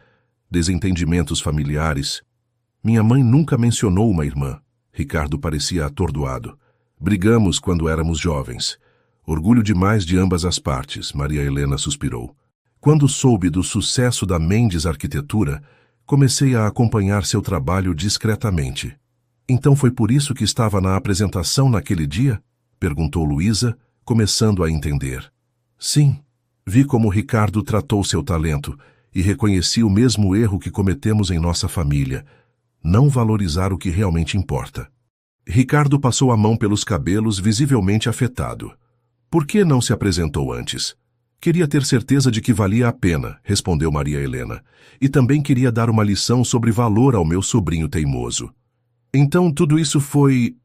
desentendimentos familiares. Minha mãe nunca mencionou uma irmã. Ricardo parecia atordoado. Brigamos quando éramos jovens. Orgulho demais de ambas as partes, Maria Helena suspirou. Quando soube do sucesso da Mendes Arquitetura, comecei a acompanhar seu trabalho discretamente. Então foi por isso que estava na apresentação naquele dia? Perguntou Luísa, começando a entender. Sim. Vi como Ricardo tratou seu talento e reconheci o mesmo erro que cometemos em nossa família, não valorizar o que realmente importa. Ricardo passou a mão pelos cabelos, visivelmente afetado. Por que não se apresentou antes? Queria ter certeza de que valia a pena, respondeu Maria Helena, e também queria dar uma lição sobre valor ao meu sobrinho teimoso. Então tudo isso foi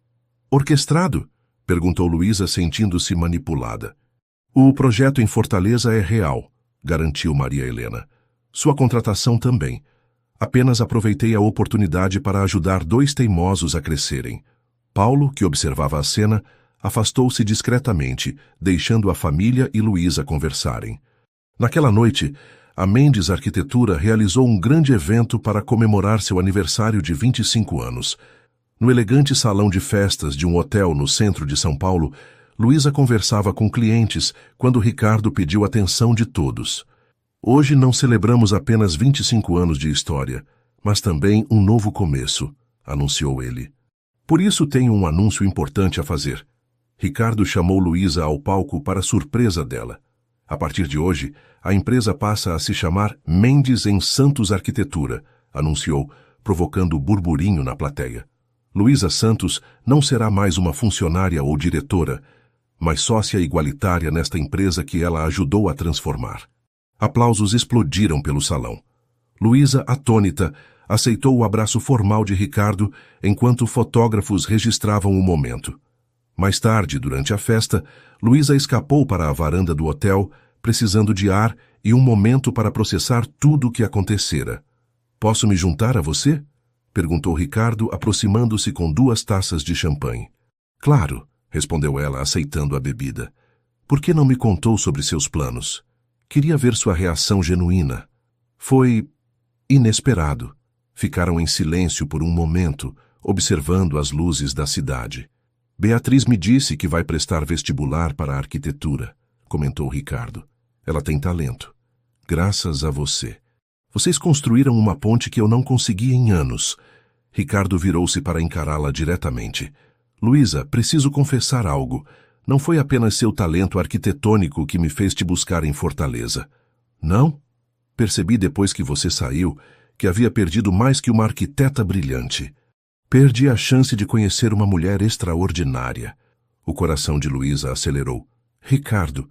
orquestrado? Perguntou Luísa, sentindo-se manipulada. O projeto em Fortaleza é real, garantiu Maria Helena. Sua contratação também. Apenas aproveitei a oportunidade para ajudar dois teimosos a crescerem. Paulo, que observava a cena, afastou-se discretamente, deixando a família e Luísa conversarem. Naquela noite, a Mendes Arquitetura realizou um grande evento para comemorar seu aniversário de 25 anos. No elegante salão de festas de um hotel no centro de São Paulo, Luísa conversava com clientes quando Ricardo pediu atenção de todos. Hoje não celebramos apenas 25 anos de história, mas também um novo começo, anunciou ele. Por isso tenho um anúncio importante a fazer. Ricardo chamou Luísa ao palco para surpresa dela. A partir de hoje, a empresa passa a se chamar Mendes em Santos Arquitetura, anunciou, provocando burburinho na plateia. Luísa Santos não será mais uma funcionária ou diretora, mas sócia igualitária nesta empresa que ela ajudou a transformar. Aplausos explodiram pelo salão. Luísa, atônita, aceitou o abraço formal de Ricardo enquanto fotógrafos registravam o momento. Mais tarde, durante a festa, Luísa escapou para a varanda do hotel, precisando de ar e um momento para processar tudo o que acontecera. "Posso me juntar a você?" perguntou Ricardo, aproximando-se com 2 taças de champanhe. "Claro", respondeu ela, aceitando a bebida. "Por que não me contou sobre seus planos? Queria ver sua reação genuína." Foi inesperado. Ficaram em silêncio por um momento, observando as luzes da cidade. "Beatriz me disse que vai prestar vestibular para a arquitetura", comentou Ricardo. "Ela tem talento. Graças a você. Vocês construíram uma ponte que eu não consegui em anos." Ricardo virou-se para encará-la diretamente. "Luísa, preciso confessar algo. Não foi apenas seu talento arquitetônico que me fez te buscar em Fortaleza." "Não? Percebi depois que você saiu que havia perdido mais que uma arquiteta brilhante. Perdi a chance de conhecer uma mulher extraordinária." O coração de Luísa acelerou. "Ricardo,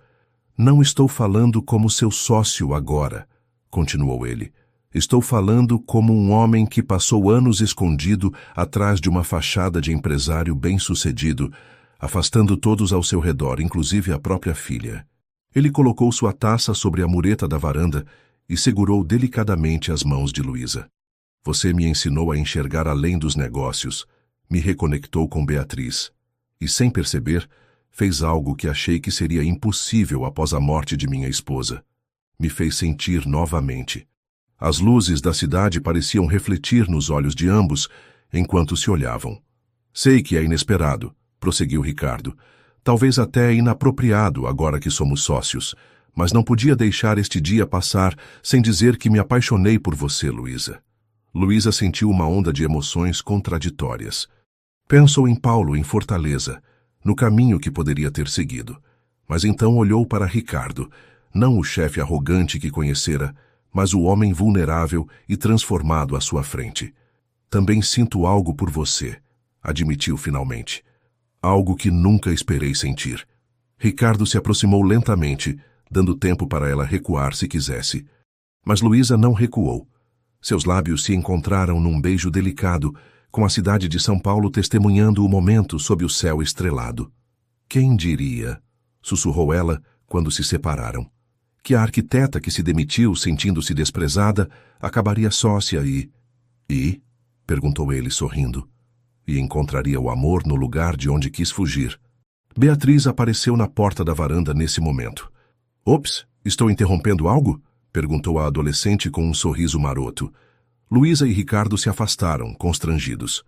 não estou falando como seu sócio agora", continuou ele. "Estou falando como um homem que passou anos escondido atrás de uma fachada de empresário bem-sucedido, afastando todos ao seu redor, inclusive a própria filha." Ele colocou sua taça sobre a mureta da varanda e segurou delicadamente as mãos de Luísa. "Você me ensinou a enxergar além dos negócios, me reconectou com Beatriz e, sem perceber, fez algo que achei que seria impossível após a morte de minha esposa. Me fez sentir novamente." As luzes da cidade pareciam refletir nos olhos de ambos enquanto se olhavam. "Sei que é inesperado", prosseguiu Ricardo. "Talvez até inapropriado agora que somos sócios, mas não podia deixar este dia passar sem dizer que me apaixonei por você, Luísa." Luísa sentiu uma onda de emoções contraditórias. Pensou em Paulo em Fortaleza, no caminho que poderia ter seguido. Mas então olhou para Ricardo, não o chefe arrogante que conhecera, mas o homem vulnerável e transformado à sua frente. "Também sinto algo por você", admitiu finalmente. "Algo que nunca esperei sentir." Ricardo se aproximou lentamente, dando tempo para ela recuar se quisesse. Mas Luísa não recuou. Seus lábios se encontraram num beijo delicado, com a cidade de São Paulo testemunhando o momento sob o céu estrelado. "Quem diria?", sussurrou ela quando se separaram, "que a arquiteta que se demitiu sentindo-se desprezada acabaria sócia E?" perguntou ele sorrindo. "E encontraria o amor no lugar de onde quis fugir." Beatriz apareceu na porta da varanda nesse momento. "Ops, estou interrompendo algo?", perguntou a adolescente com um sorriso maroto. Luísa e Ricardo se afastaram, constrangidos.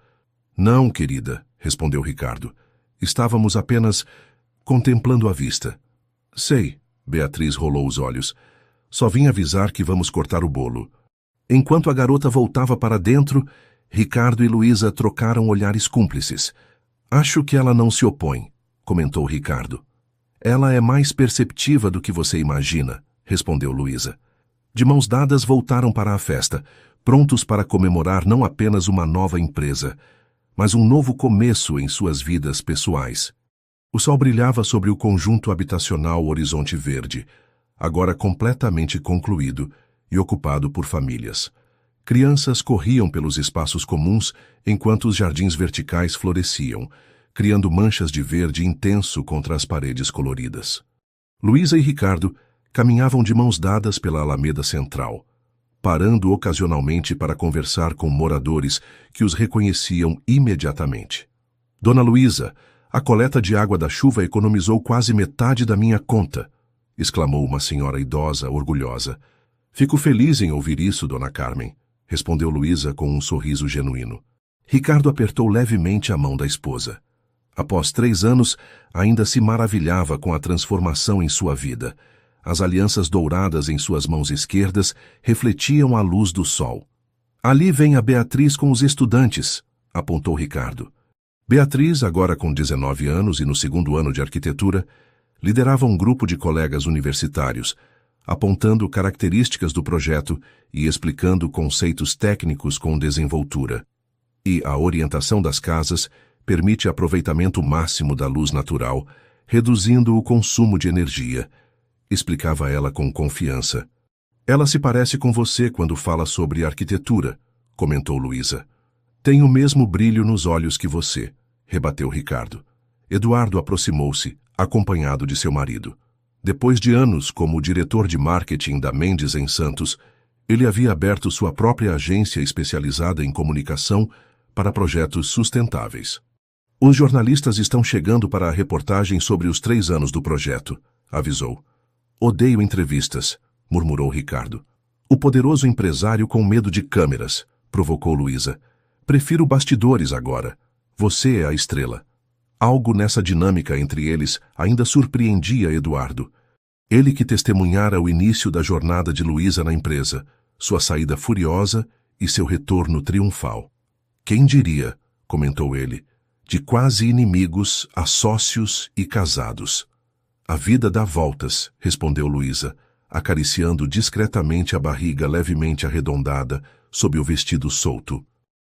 "Não, querida", respondeu Ricardo. "Estávamos apenas contemplando a vista." "Sei", Beatriz rolou os olhos. "Só vim avisar que vamos cortar o bolo." Enquanto a garota voltava para dentro, Ricardo e Luísa trocaram olhares cúmplices. "Acho que ela não se opõe", comentou Ricardo. "Ela é mais perceptiva do que você imagina", respondeu Luísa. De mãos dadas voltaram para a festa, prontos para comemorar não apenas uma nova empresa, mas um novo começo em suas vidas pessoais. O sol brilhava sobre o conjunto habitacional Horizonte Verde, agora completamente concluído e ocupado por famílias. Crianças corriam pelos espaços comuns enquanto os jardins verticais floresciam, criando manchas de verde intenso contra as paredes coloridas. Luísa e Ricardo caminhavam de mãos dadas pela Alameda Central, parando ocasionalmente para conversar com moradores que os reconheciam imediatamente. "Dona Luísa, a coleta de água da chuva economizou quase metade da minha conta", exclamou uma senhora idosa, orgulhosa. "Fico feliz em ouvir isso, Dona Carmen", respondeu Luísa com um sorriso genuíno. Ricardo apertou levemente a mão da esposa. Após 3 anos, ainda se maravilhava com a transformação em sua vida. As alianças douradas em suas mãos esquerdas refletiam a luz do sol. "Ali vem a Beatriz com os estudantes", apontou Ricardo. Beatriz, agora com 19 anos e no 2º ano de arquitetura, liderava um grupo de colegas universitários, apontando características do projeto e explicando conceitos técnicos com desenvoltura. E a orientação das casas permite aproveitamento máximo da luz natural, reduzindo o consumo de energia, explicava ela com confiança. Ela se parece com você quando fala sobre arquitetura, comentou Luísa. Tem o mesmo brilho nos olhos que você, rebateu Ricardo. Eduardo aproximou-se, acompanhado de seu marido. Depois de anos como diretor de marketing da Mendes em Santos, ele havia aberto sua própria agência especializada em comunicação para projetos sustentáveis. Os jornalistas estão chegando para a reportagem sobre os 3 anos do projeto, avisou. Odeio entrevistas, murmurou Ricardo. O poderoso empresário com medo de câmeras, provocou Luísa. Prefiro bastidores agora. Você é a estrela. Algo nessa dinâmica entre eles ainda surpreendia Eduardo. Ele que testemunhara o início da jornada de Luísa na empresa, sua saída furiosa e seu retorno triunfal. Quem diria, comentou ele, de quase inimigos a sócios e casados. A vida dá voltas, respondeu Luísa, acariciando discretamente a barriga levemente arredondada sob o vestido solto.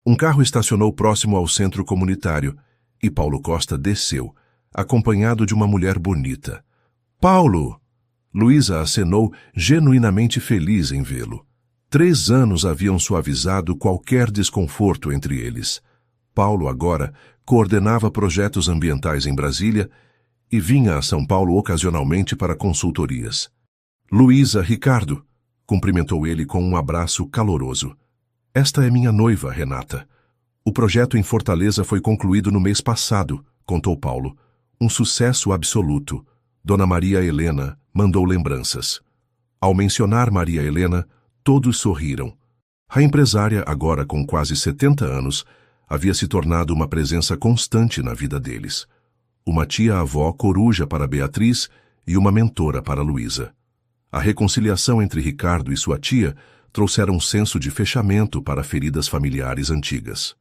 Um carro estacionou próximo ao centro comunitário e Paulo Costa desceu, acompanhado de uma mulher bonita. Paulo! Luísa acenou, genuinamente feliz em vê-lo. 3 anos haviam suavizado qualquer desconforto entre eles. Paulo agora coordenava projetos ambientais em Brasília e vinha a São Paulo ocasionalmente para consultorias. Luísa, Ricardo, cumprimentou ele com um abraço caloroso. Esta é minha noiva, Renata. O projeto em Fortaleza foi concluído no mês passado, contou Paulo. Um sucesso absoluto. Dona Maria Helena mandou lembranças. Ao mencionar Maria Helena, todos sorriram. A empresária, agora com quase 70 anos, havia se tornado uma presença constante na vida deles. Uma tia-avó coruja para Beatriz e uma mentora para Luísa. A reconciliação entre Ricardo e sua tia trouxera um senso de fechamento para feridas familiares antigas.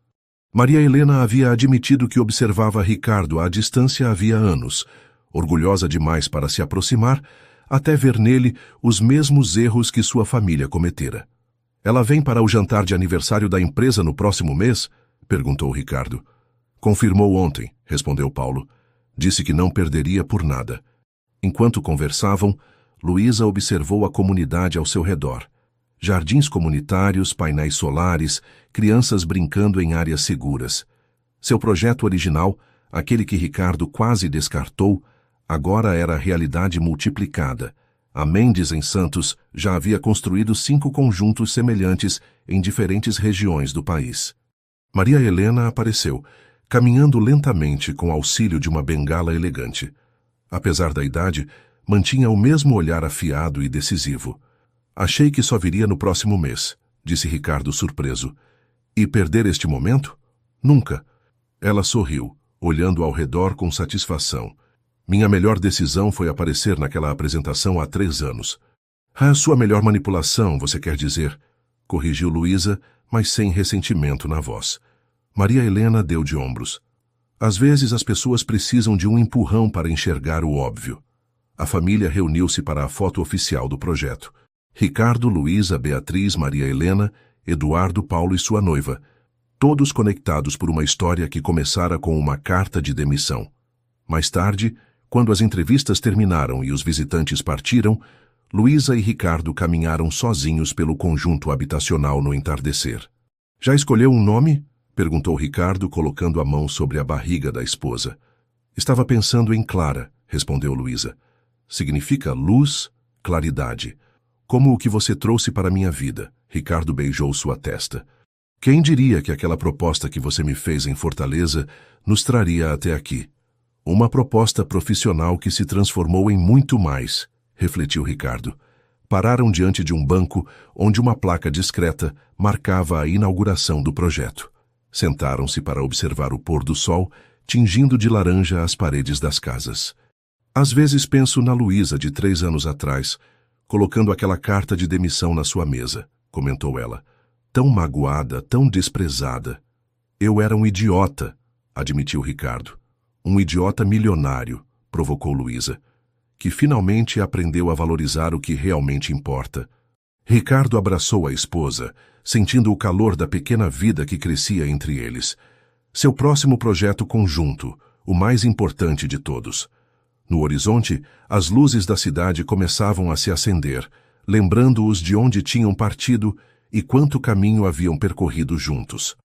Maria Helena havia admitido que observava Ricardo à distância havia anos, orgulhosa demais para se aproximar, até ver nele os mesmos erros que sua família cometera. Ela vem para o jantar de aniversário da empresa no próximo mês? Perguntou Ricardo. Confirmou ontem, respondeu Paulo. Disse que não perderia por nada. Enquanto conversavam, Luísa observou a comunidade ao seu redor. Jardins comunitários, painéis solares, crianças brincando em áreas seguras. Seu projeto original, aquele que Ricardo quase descartou, agora era realidade multiplicada. A Mendes em Santos já havia construído 5 conjuntos semelhantes em diferentes regiões do país. Maria Helena apareceu, caminhando lentamente com auxílio de uma bengala elegante. Apesar da idade, mantinha o mesmo olhar afiado e decisivo. Achei que só viria no próximo mês, disse Ricardo surpreso. E perder este momento? Nunca. Ela sorriu, olhando ao redor com satisfação. Minha melhor decisão foi aparecer naquela apresentação há 3 anos. A sua melhor manipulação, você quer dizer? Corrigiu Luísa, mas sem ressentimento na voz. Maria Helena deu de ombros. Às vezes as pessoas precisam de um empurrão para enxergar o óbvio. A família reuniu-se para a foto oficial do projeto. Ricardo, Luísa, Beatriz, Maria Helena, Eduardo, Paulo e sua noiva, todos conectados por uma história que começara com uma carta de demissão. Mais tarde, quando as entrevistas terminaram e os visitantes partiram, Luísa e Ricardo caminharam sozinhos pelo conjunto habitacional no entardecer. Já escolheu um nome? Perguntou Ricardo, colocando a mão sobre a barriga da esposa. Estava pensando em Clara, respondeu Luísa. Significa luz, claridade. Como o que você trouxe para minha vida. Ricardo beijou sua testa. Quem diria que aquela proposta que você me fez em Fortaleza nos traria até aqui? Uma proposta profissional que se transformou em muito mais, refletiu Ricardo. Pararam diante de um banco onde uma placa discreta marcava a inauguração do projeto. Sentaram-se para observar o pôr do sol, tingindo de laranja as paredes das casas. Às vezes penso na Luísa de 3 anos atrás, colocando aquela carta de demissão na sua mesa, comentou ela. Tão magoada, tão desprezada. Eu era um idiota, admitiu Ricardo. Um idiota milionário, provocou Luísa, que finalmente aprendeu a valorizar o que realmente importa. Ricardo abraçou a esposa, sentindo o calor da pequena vida que crescia entre eles. Seu próximo projeto conjunto, o mais importante de todos. No horizonte, as luzes da cidade começavam a se acender, lembrando-os de onde tinham partido e quanto caminho haviam percorrido juntos.